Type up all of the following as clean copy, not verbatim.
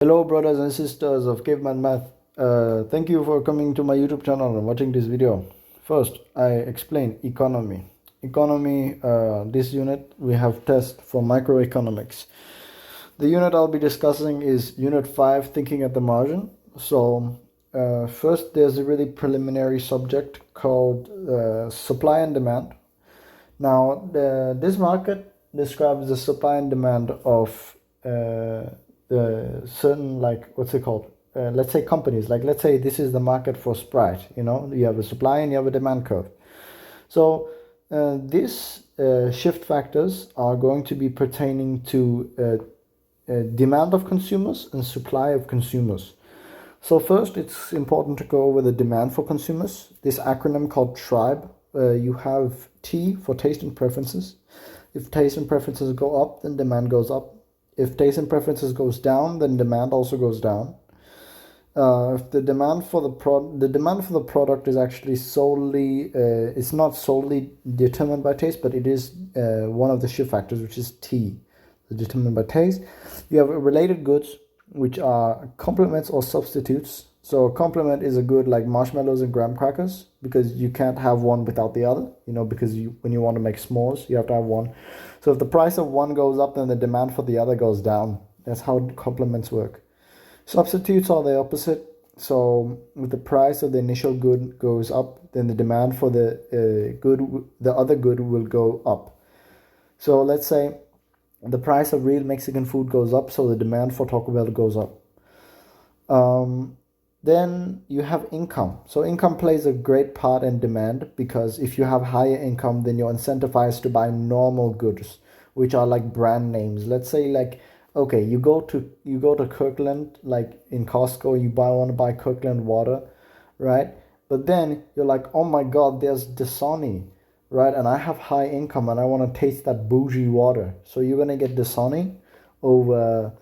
Hello, brothers and sisters of Caveman Math. Thank you for coming to my YouTube channel and watching this video. First, I explain economy. This unit we have test for microeconomics. The unit I'll be discussing is Unit 5, Thinking at the Margin. So, first, there's a really preliminary subject called supply and demand. Now, this market describes the supply and demand of the certain, like, what's it called? Let's say companies. Like, let's say this is the market for Sprite. You have a supply and you have a demand curve. So these shift factors are going to be pertaining to demand of consumers and supply of consumers. So first, it's important to go over the demand for consumers. This acronym called TRIBE. You have T for taste and preferences. If taste and preferences go up, then demand goes up. If taste and preferences goes down, then demand also goes down. If the demand for the product is actually solely, it's not solely determined by taste, but it is one of the shift factors, which is T, determined by taste. You have related goods, which are complements or substitutes. So a complement is a good like marshmallows and graham crackers, because you can't have one without the other, because when you want to make s'mores, you have to have one. So if the price of one goes up, then the demand for the other goes down. That's how complements work. Substitutes are the opposite. So if the price of the initial good goes up, then the demand for the other good will go up. So let's say the price of real Mexican food goes up, so the demand for Taco Bell goes up. Then you have income. So income plays a great part in demand, because if you have higher income, then you're incentivized to buy normal goods, which are like brand names. Let's say like, okay, you go to Kirkland, like in Costco, you want to buy Kirkland water, right? But then you're like, oh my God, there's Dasani, right? And I have high income and I want to taste that bougie water. So you're gonna get Dasani over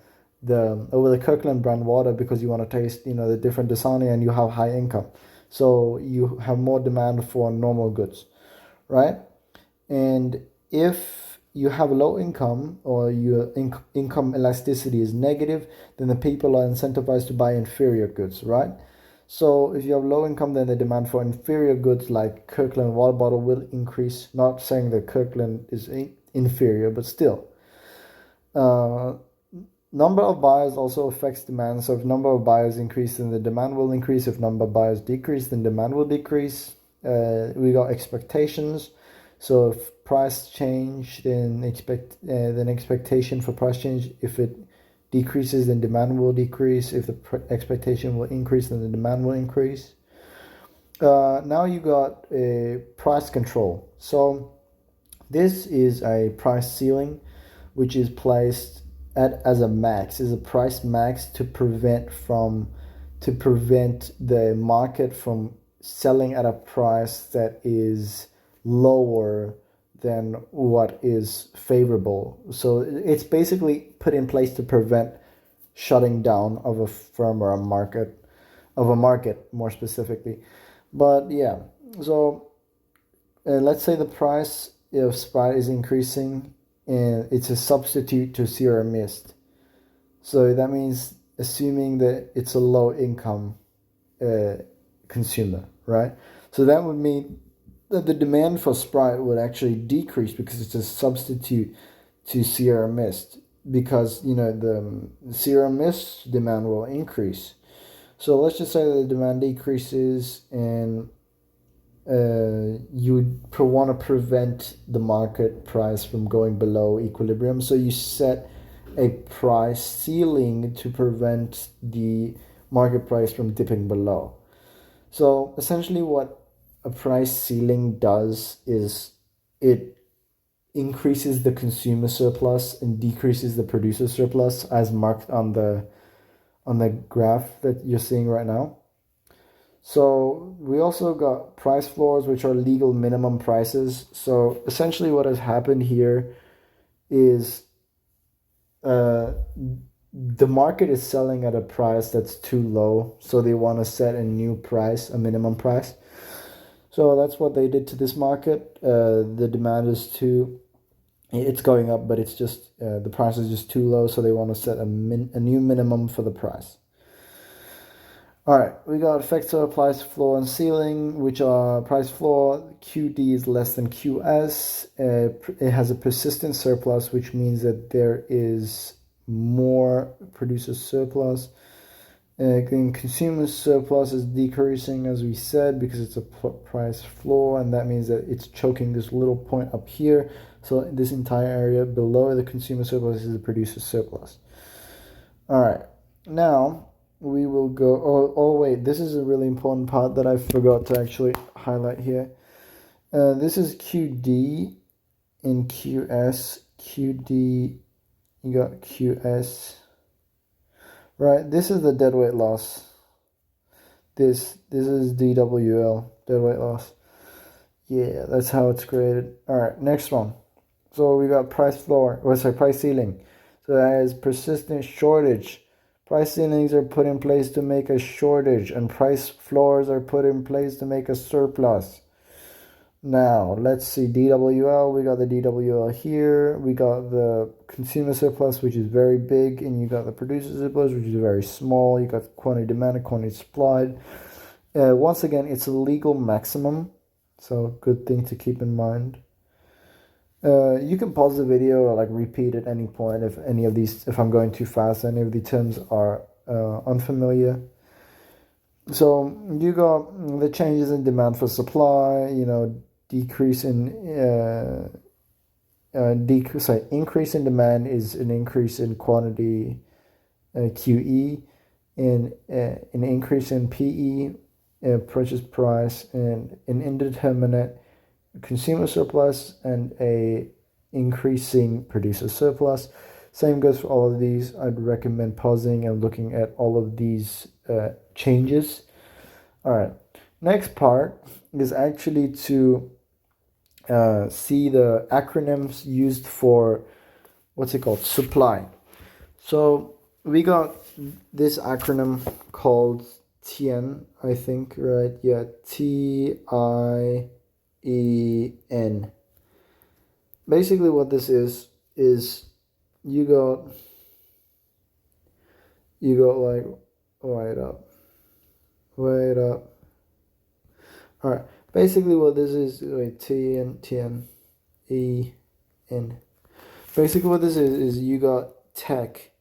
the Kirkland brand water, because you want to taste the different Dasani, and you have high income, so you have more demand for normal goods, right? And if you have low income, or your income elasticity is negative, then the people are incentivized to buy inferior goods, right? So if you have low income, then the demand for inferior goods like Kirkland water bottle will increase. Not saying that Kirkland is inferior, but still. Number of buyers also affects demand. So if number of buyers increase, then the demand will increase. If number of buyers decrease, then demand will decrease. We got expectations. So if price change, then expectation for price change. If it decreases, then demand will decrease. If the expectation will increase, then the demand will increase. Now you got a price control. So this is a price ceiling, which is placed as a max, is a price max to prevent the market from selling at a price that is lower than what is favorable. So it's basically put in place to prevent shutting down of a firm or a market more specifically. But yeah, so let's say the price of Sprite is increasing, and it's a substitute to Sierra Mist. So that means assuming that it's a low income consumer, right? So that would mean that the demand for Sprite would actually decrease, because it's a substitute to Sierra Mist, because the Sierra Mist demand will increase. So let's just say that the demand decreases, and you want to prevent the market price from going below equilibrium. So you set a price ceiling to prevent the market price from dipping below. So essentially what a price ceiling does is it increases the consumer surplus and decreases the producer surplus, as marked on the graph that you're seeing right now. So we also got price floors, which are legal minimum prices. So essentially what has happened here is the market is selling at a price that's too low. So they want to set a new price, a minimum price. So that's what they did to this market. The demand is too it's going up, but it's just the price is just too low, so they want to set a new minimum for the price. All right, we got factor, price floor, and ceiling, which are price floor. QD is less than QS. It has a persistent surplus, which means that there is more producer surplus. Consumer surplus is decreasing, as we said, because it's a price floor, and that means that it's choking this little point up here. So this entire area below the consumer surplus is the producer surplus. All right, now we will go, wait, this is a really important part that I forgot to actually highlight here. This is QD in QS. QD, you got QS. Right, this is the deadweight loss. This is DWL, deadweight loss. Yeah, that's how it's created. All right, next one. So we got price floor, price ceiling. So that is persistent shortage. Price ceilings are put in place to make a shortage, and price floors are put in place to make a surplus. Now, let's see, DWL, we got the DWL here, we got the consumer surplus, which is very big, and you got the producer surplus, which is very small. You got quantity demanded, quantity supplied. Once again, it's a legal maximum, so good thing to keep in mind. You can pause the video or like repeat at any point if I'm going too fast, any of the terms are unfamiliar. So you got the changes in demand for supply, increase in demand is an increase in quantity, QE, and an increase in PE, purchase price, and an indeterminate consumer surplus, and a increasing producer surplus. Same goes for all of these. I'd recommend pausing and looking at all of these changes. All right, next part is actually to see the acronyms used for supply. So we got this acronym called TIEN, I think, right? Yeah, TIEN. Basically what this is you got like, wait up. All right. Basically what this is, TIEN. Basically what this is you got tech.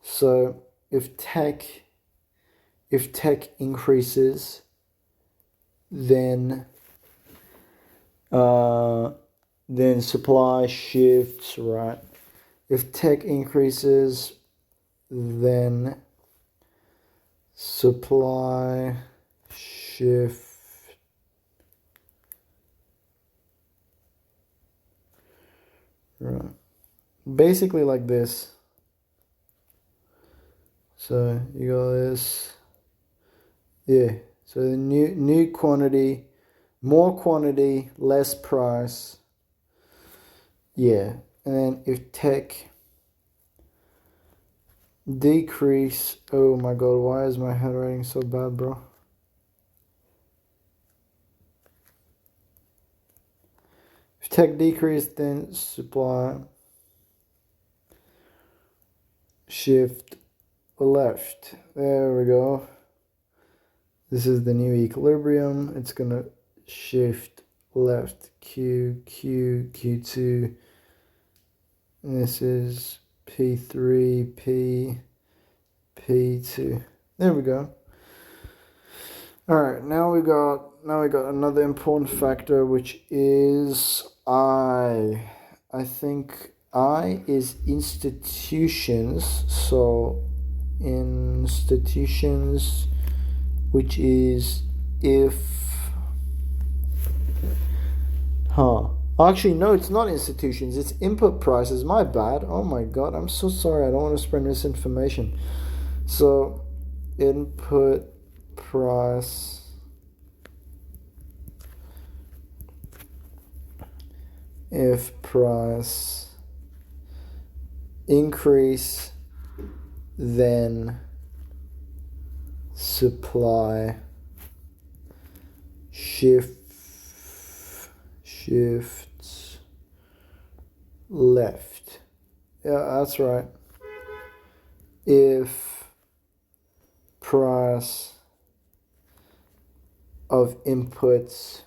So if tech increases, then supply shifts, right? If tech increases, then supply shift. Right. Basically like this. So you got this. Yeah. So the new quantity, more quantity, less price. Yeah. And then if tech decrease, oh my god, why is my handwriting so bad, bro? If tech decrease, then supply shift left. There we go. This is the new equilibrium. It's gonna shift left. Q2. And this is P3, P2. There we go. All right, now we got another important factor, which is I. I think I is institutions. So institutions, which is if. Actually, no, it's not institutions. It's input prices. My bad. Oh my god, I'm so sorry. I don't want to spread misinformation. So, input price. If price increase, then supply shifts left. Yeah, that's right. If price of inputs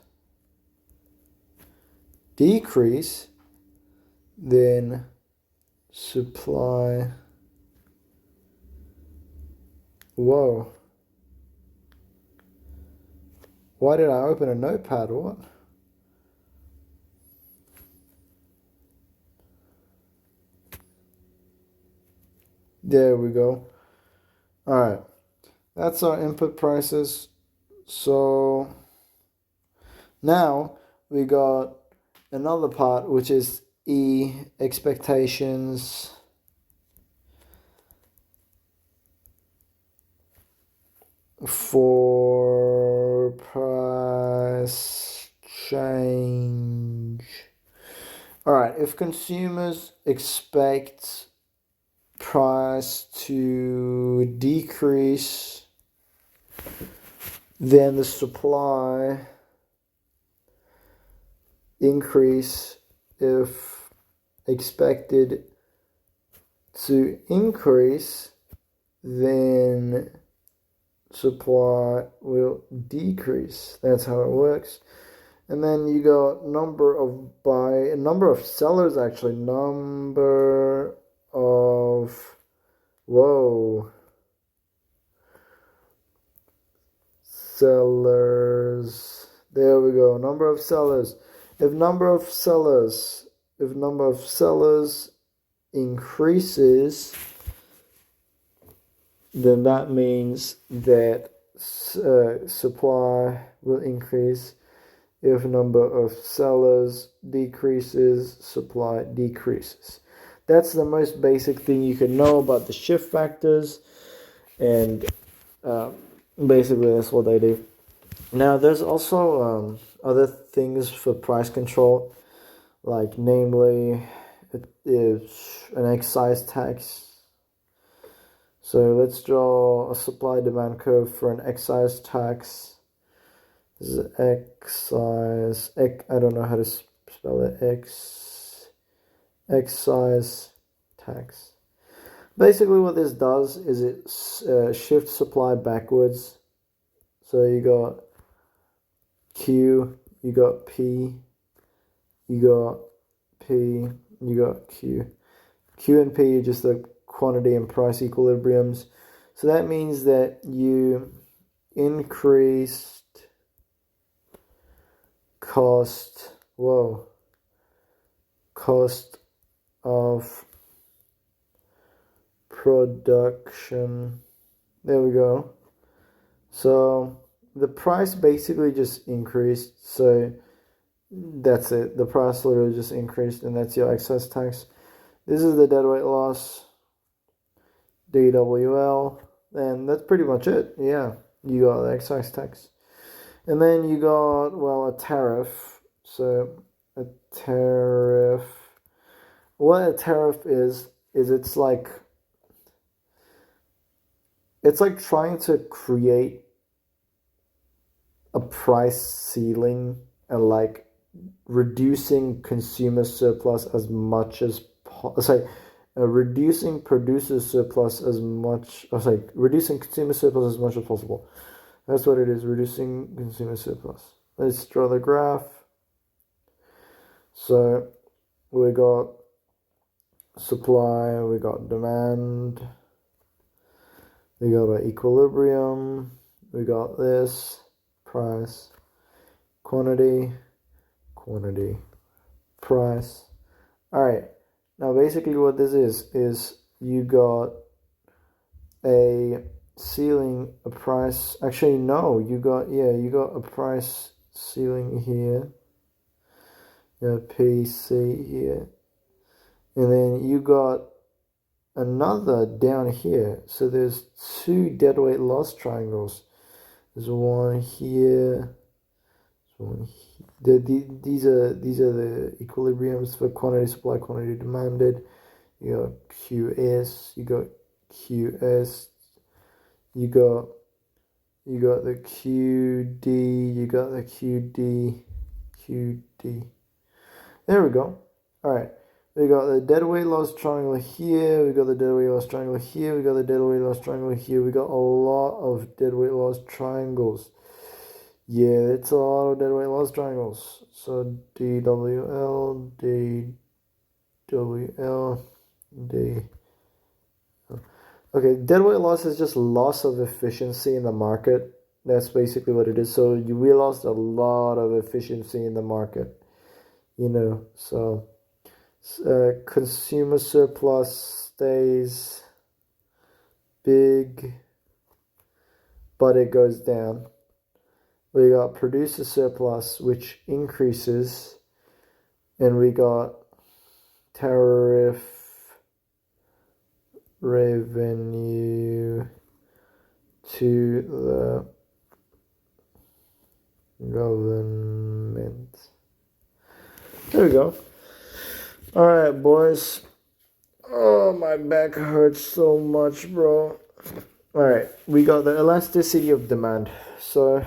decrease, then supply. Whoa. Why did I open a notepad? What? There we go. All right. That's our input prices. So now we got another part, which is E, expectations for price change. All right, if consumers expect price to decrease, then the supply increase. If expected to increase, then supply will decrease. That's how it works. And then you got number of sellers, actually, number of, sellers. There we go. Number of sellers. If number of sellers increases, then that means that supply will increase. If number of sellers decreases, supply decreases. That's the most basic thing you can know about the shift factors, and basically that's what they do. Now there's also other things for price control, like namely it is an excise tax. So let's draw a supply-demand curve for an excise tax. This is excise. I don't know how to spell it. Excise tax. Basically, what this does is it shifts supply backwards. So you got Q, you got P, you got P, you got Q. Q and P are just the quantity and price equilibriums. So that means that you increased cost of production. There we go. So the price basically just increased. So that's it. The price literally just increased, and that's your excess tax. This is the deadweight loss, DWL, and that's pretty much it. Yeah, you got the excise tax. And then you got, a tariff. So a tariff, what a tariff is it's like trying to create a price ceiling and like reducing consumer surplus as much as reducing producer surplus as much, reducing consumer surplus as much as possible. That's what it is, reducing consumer surplus. Let's draw the graph. So we got supply, we got demand, we got our equilibrium, we got this, price, quantity, price. All right, now basically what this is you got a ceiling, a price, actually no, you got a price ceiling here, PC here, and then you got another down here. So there's two deadweight loss triangles. There's one here, one here. These are the equilibriums for quantity supply, quantity demanded. You got QS, you got QS, you got the QD, you got the QD. There we go. All right. We got the dead weight loss triangle here. We got the dead weight loss triangle here. We got the dead weight loss triangle here. We got a lot of dead weight loss triangles. Yeah, it's a lot of dead weight loss triangles. So DWL, DWL, D. Okay, dead weight loss is just loss of efficiency in the market. That's basically what it is. So we lost a lot of efficiency in the market. So consumer surplus stays big, but it goes down. We got producer surplus, which increases, and we got tariff revenue to the government. There we go. All right, boys. Oh, my back hurts so much, bro. All right, we got the elasticity of demand. So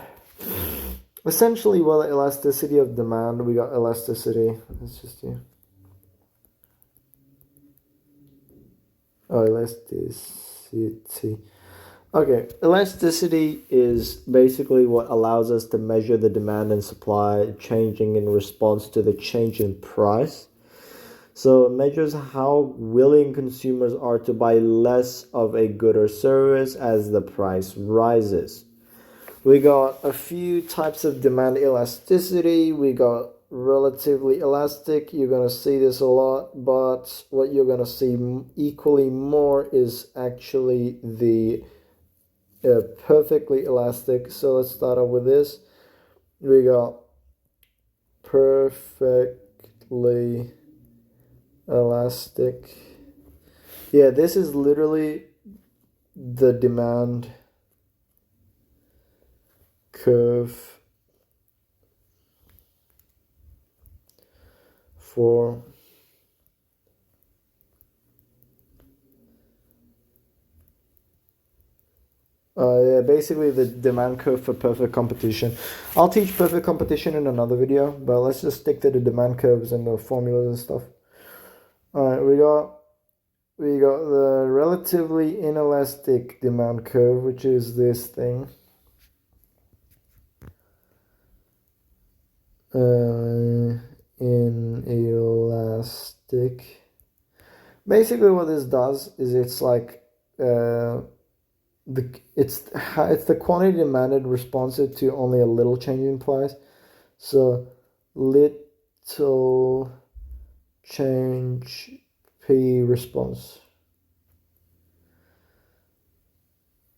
essentially, well, elasticity of demand, we got elasticity. Let's just do. Oh, elasticity. Okay, elasticity is basically what allows us to measure the demand and supply changing in response to the change in price. So it measures how willing consumers are to buy less of a good or service as the price rises. We got a few types of demand elasticity. We got relatively elastic. You're going to see this a lot, but what you're going to see equally more is actually the perfectly elastic. So let's start off with this. We got perfectly elastic. Yeah, this is literally the demand curve for basically the demand curve for perfect competition. I'll teach perfect competition in another video, but let's just stick to the demand curves and the formulas and stuff. All right, we got the relatively inelastic demand curve, which is this thing. Inelastic. Basically, what this does is it's like it's the quantity demanded responsive to only a little change in price. So little change P response.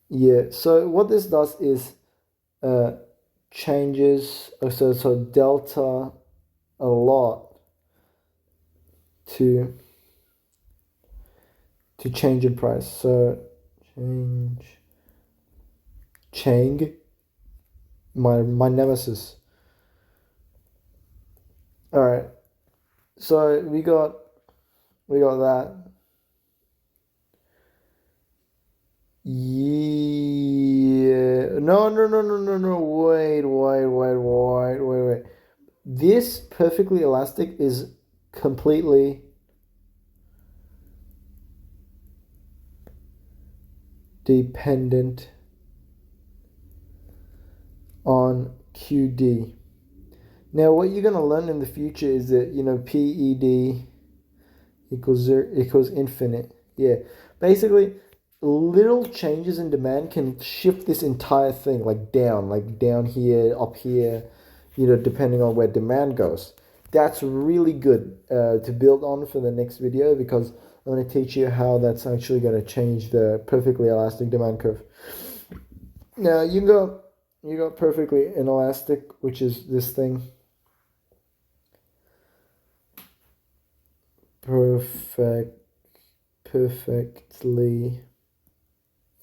Yeah. So what this does is changes. So delta a lot to change in price. So Chang, my nemesis. All right, so we got that. Yeah, no. Wait. This perfectly elastic is completely dependent on QD. Now, what you're going to learn in the future is that, PED equals infinite. Yeah. Basically, little changes in demand can shift this entire thing, like down here, up here, depending on where demand goes. That's really good to build on for the next video, because I'm going to teach you how that's actually going to change the perfectly elastic demand curve. Now, you got perfectly inelastic, which is this thing. Perfectly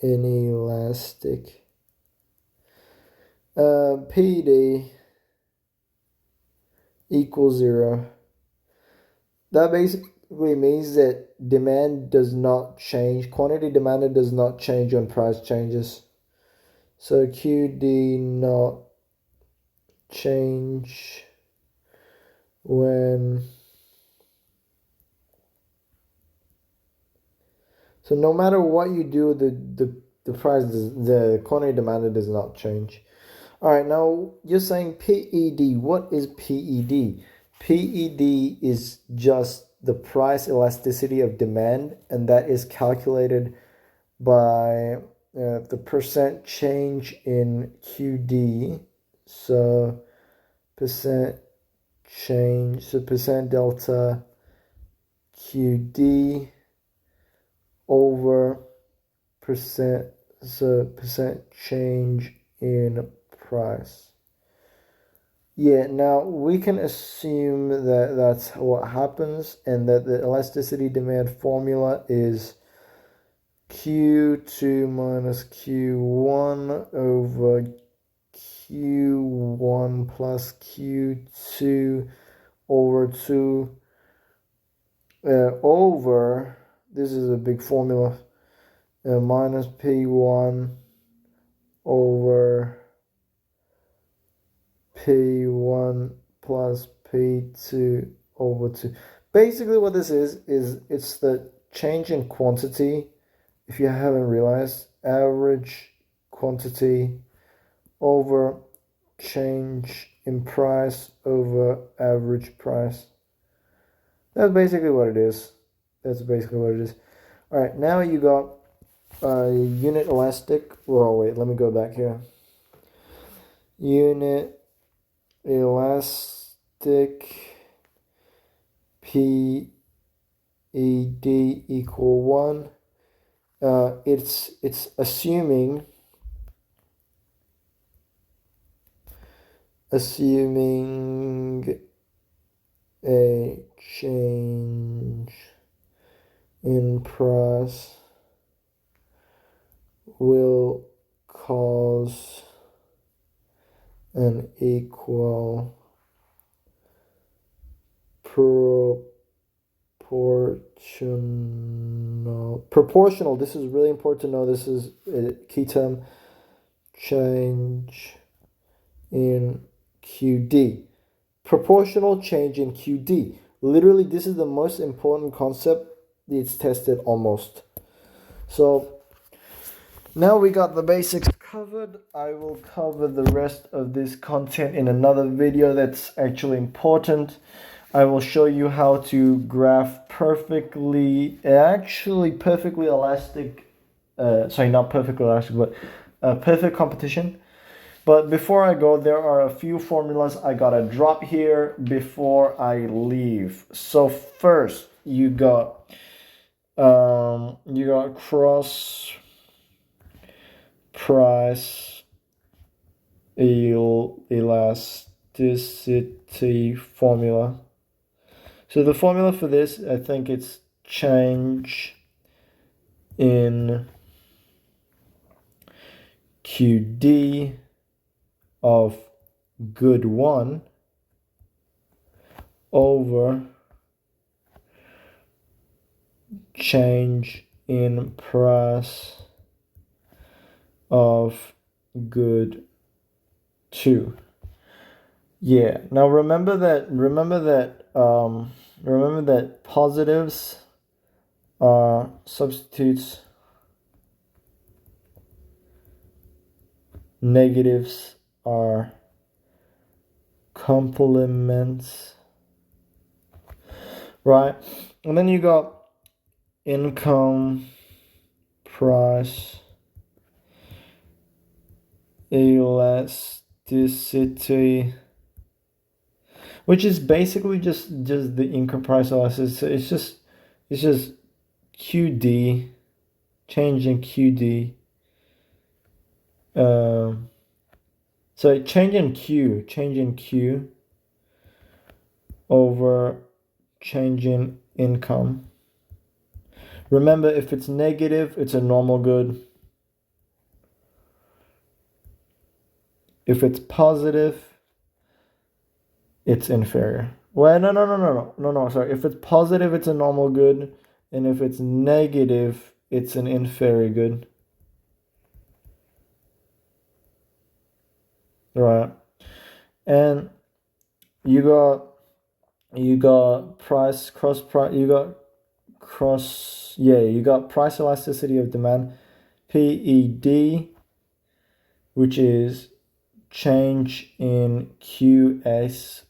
inelastic. PD equals 0. That basically means that demand does not change. Quantity demanded does not change when price changes. So QD not change when So no matter what you do, the price, the quantity demanded does not change. All right, now you're saying PED. What is PED? PED is just the price elasticity of demand, and that is calculated by the percent change in QD. So percent change, so percent delta QD over percent change in price. Yeah, now we can assume that that's what happens, and that the elasticity demand formula is Q2 minus Q1 over Q1 plus Q2 over 2 over, this is a big formula, minus P1 over P1 plus P2 over 2. Basically what this is it's the change in quantity. If you haven't realized, average quantity over change in price over average price. That's basically what it is. That's basically what it is. All right, now you got unit elastic. Well, wait, let me go back here. Unit elastic PED equal 1. It's assuming a change in price will cause an equal proportional, this is really important to know, this is a key term, change in QD. Proportional change in QD. Literally, this is the most important concept. It's tested almost. So now we got the basics covered. I will cover the rest of this content in another video that's actually important. I will show you how to graph perfectly elastic, not perfectly elastic, but perfect competition. But before I go, there are a few formulas I gotta drop here before I leave. So first, you got cross price elasticity formula. So the formula for this, I think it's change in QD of good 1 over change in price of good 2. Yeah. Now remember that positives are substitutes, negatives are complements, right? And then you got income price elasticity, which is basically just the income price elasticity. It's just QD, change in QD. So change in Q over change in income. Remember, if it's negative, it's a normal good. If it's positive, it's inferior. Well, no. Sorry. If it's positive, it's a normal good. And if it's negative, it's an inferior good. Right. And you got cross you got price elasticity of demand, PED, which is change in QS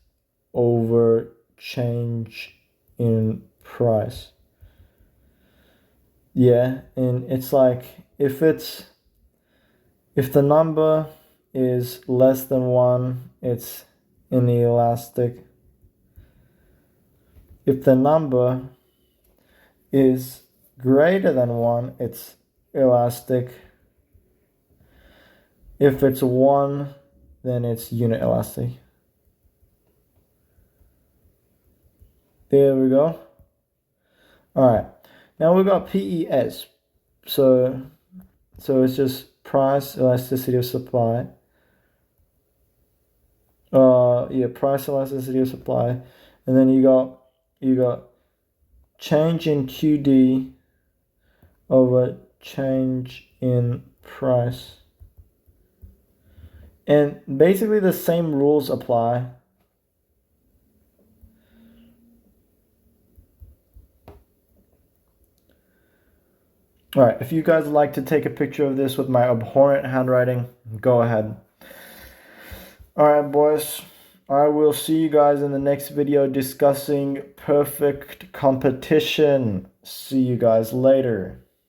over change in price. Yeah, and it's like if the number is less than 1, it's inelastic. If the number is greater than 1, it's elastic. If it's 1, then it's unit elastic. There we go. All right. Now we've got PES. So it's just price elasticity of supply. Price elasticity of supply. And then you got change in QD over change in price. And basically the same rules apply. All right, if you guys would like to take a picture of this with my abhorrent handwriting, go ahead. All right, boys. I will see you guys in the next video discussing perfect competition. See you guys later.